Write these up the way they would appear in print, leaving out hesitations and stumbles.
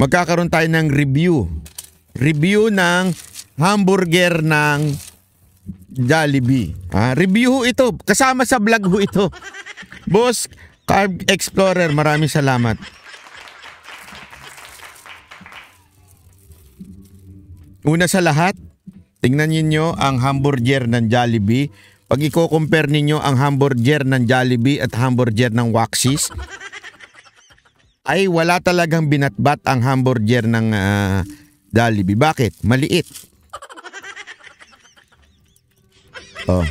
magkakaroon tayo ng review. Review ng hamburger ng Jollibee. Review ho ito. Kasama sa vlog ho ito. Boss Carb Explorer, maraming salamat. Una sa lahat, tingnan niyo ang hamburger ng Jollibee. Pag i-compare ninyo ang hamburger ng Jollibee at hamburger ng Waxis, ay wala talagang binatbat ang hamburger ng Jollibee. Bakit? Maliit. Oh,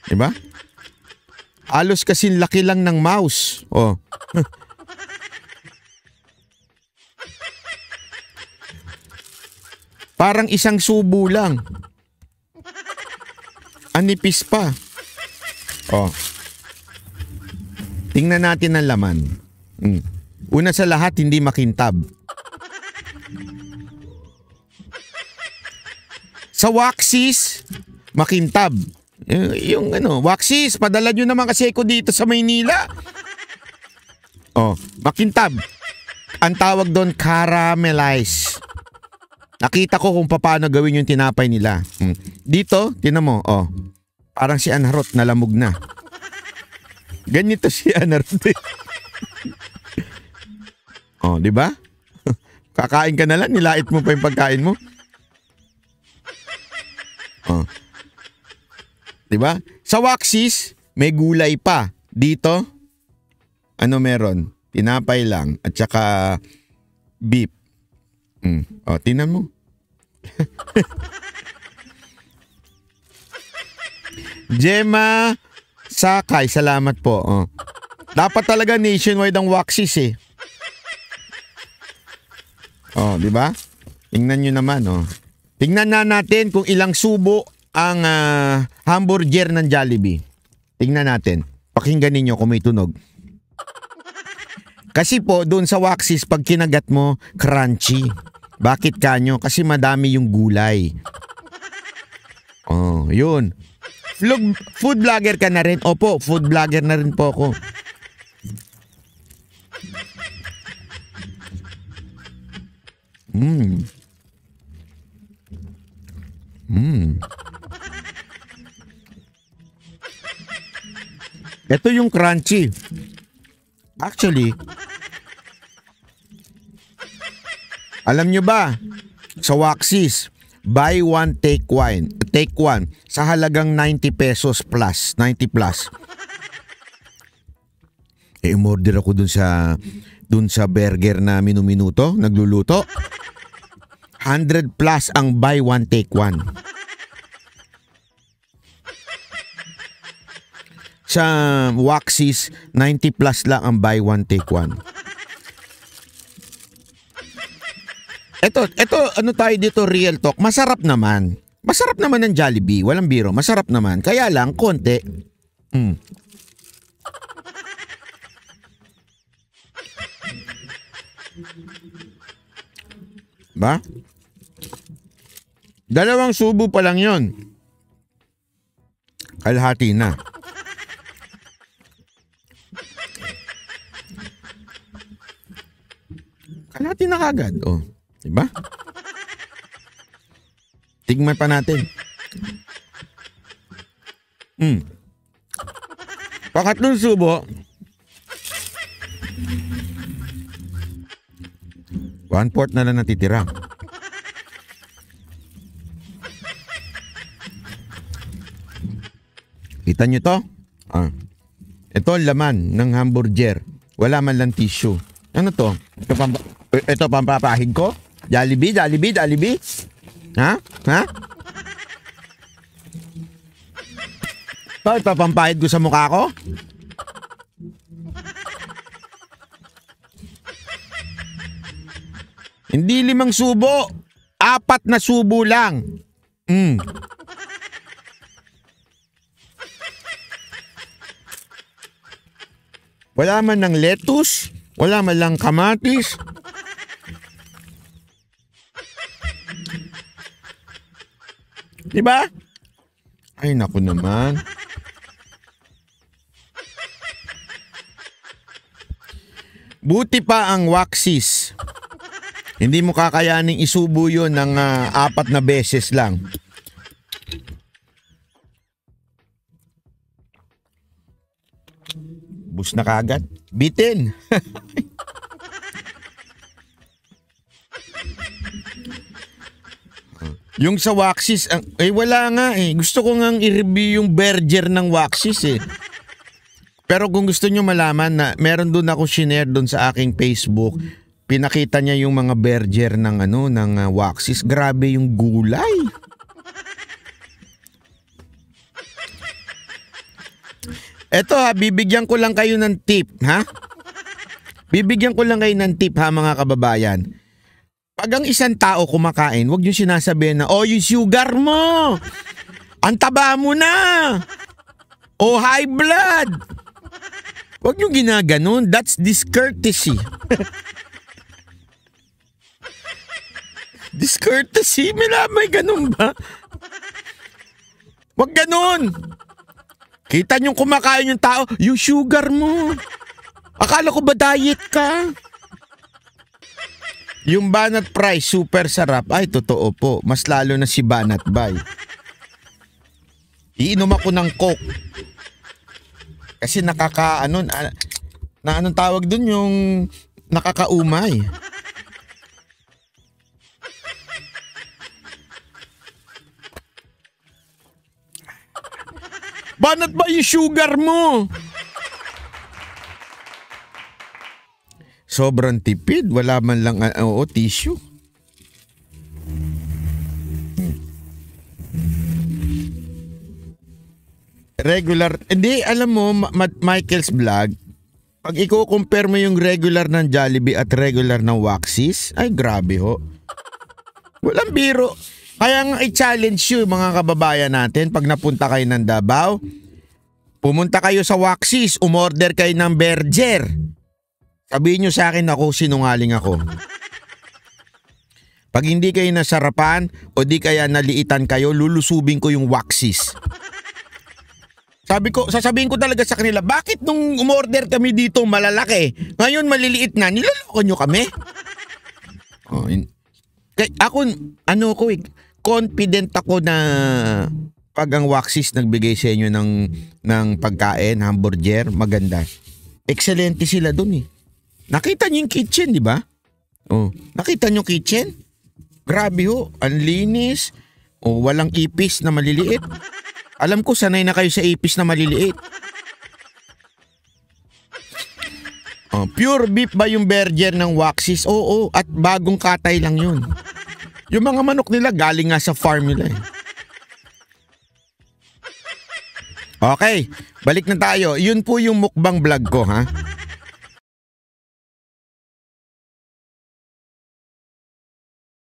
di ba? Halos kasing laki lang ng mouse. Oh. Parang isang subo lang. Anipis pa. Oh. Tingnan natin ang laman. Una sa lahat, hindi makintab. Sa Waxis, makintab. Yung Waxis, padala nyo naman kasi ako dito sa Maynila. Oh, makintab. Ang tawag doon, caramelize. Nakita ko kung paano gawin yung tinapay nila. Dito, tinan mo, oh. Parang si Anharot, nalamog na. Ganito si Anharot. Oh, di ba? Kakain ka na lang, nilait mo pa yung pagkain mo. Oh. Di ba? Sa Waxis, may gulay pa. Dito, ano meron? Tinapay lang at saka beef. Oh, tingnan mo. Gemma Sakay, salamat po. Oh. Dapat talaga nationwide ang Waxis eh. Oh, di ba? Tingnan nyo naman, oh. Tingnan na natin kung ilang subo ang hamburger ng Jollibee. Tingnan natin. Pakinggan ninyo kung may tunog. Kasi po, doon sa Waxis, pag kinagat mo, crunchy. Bakit kanyo? Kasi madami yung gulay. Oh, yun. Food vlogger ka na rin? Opo, food vlogger na rin po ako. Ito yung crunchy. Actually, alam nyo ba, sa Waxis, buy one, take one. Take one. Sa halagang 90 pesos plus, 90 plus. Umorder ako dun sa burger na minuto, nagluluto. 100 plus ang buy one, take one. Sa Waxis, 90 plus lang ang buy one, take one. Ito, ano tayo dito, real talk. Masarap naman. Masarap naman ng Jollibee. Walang biro. Masarap naman. Kaya lang, konti. Ba? Dalawang subo pa lang yon. Kalahati na. Kalahati na kagad. Oh. Diba? Tigman pa natin. Pangatlong subo. 1/4 na lang natitira. Kita nyo to? Ito ang laman ng hamburger. Wala man lang tissue. Ano to? Ito pampapahig ko? Jollibee? Ha? Ito pampahid ko sa mukha ko? Hindi 5 subo. 4 na subo lang. Wala man ng lettuce. Wala man lang kamatis. Diba? Ay, naku naman. Buti pa ang Waxis. Hindi mo kakayaning isubo yun ng 4 na beses lang. Bus na kagad. Bitin. Yung sa Waxis, wala nga eh. Gusto ko nga i-review yung Berger ng Waxis eh. Pero kung gusto nyo malaman na meron doon ako shinare doon sa aking Facebook, pinakita niya yung mga Berger ng Waxis. Grabe yung gulay. Eto bibigyan ko lang kayo ng tip, ha? Bibigyan ko lang kayo ng tip ha mga kababayan. Pag ang isang tao kumakain, huwag yung sinasabihin na, oh, yung sugar mo, ang taba mo na, oh, high blood. Huwag yung ginaganon, that's discourtesy. Discourtesy? May ganun ba? Huwag ganun. Kita niyong kumakain yung tao, yung sugar mo. Akala ko ba diet ka? Yung Banat Price, super sarap. Ay, totoo po. Mas lalo na si Banat Bay. Iinom ako ng Coke. Kasi anong tawag dun yung nakakaumay. Banat ba yung sugar mo? Sobrang tipid. Wala man lang tissue. Regular. Hindi, alam mo, Michael's Vlog, pag i-compare mo yung regular ng Jollibee at regular ng Waxis, ay grabe ho. Walang biro. Kaya nga i-challenge you mga kababayan natin pag napunta kayo ng Davao, pumunta kayo sa Waxis, umorder kayo ng Berger. Sabihin nyo sa akin ako, sinungaling ako. Pag hindi kayo nasarapan o di kaya naliitan kayo, lulusubin ko yung Waxis. Sasabihin ko talaga sa kanila, bakit nung umorder kami dito malalaki, ngayon maliliit na, niloloko nyo kami? Ako, confident ako na pag ang Waxis nagbigay sa inyo ng pagkain, hamburger, maganda. Excelente sila dun eh. Nakita niyo yung kitchen, di ba? Oh, nakita niyo kitchen? Grabe ho, ang linis. Oh, walang ipis na maliliit. Alam ko sanay na kayo sa ipis na maliliit. Oh, pure beef ba yung Berger ng Waxis? Oo, at bagong katay lang yun. Yung mga manok nila galing nga sa farm nila eh. Okay, balik na tayo. Yun po yung mukbang vlog ko, ha?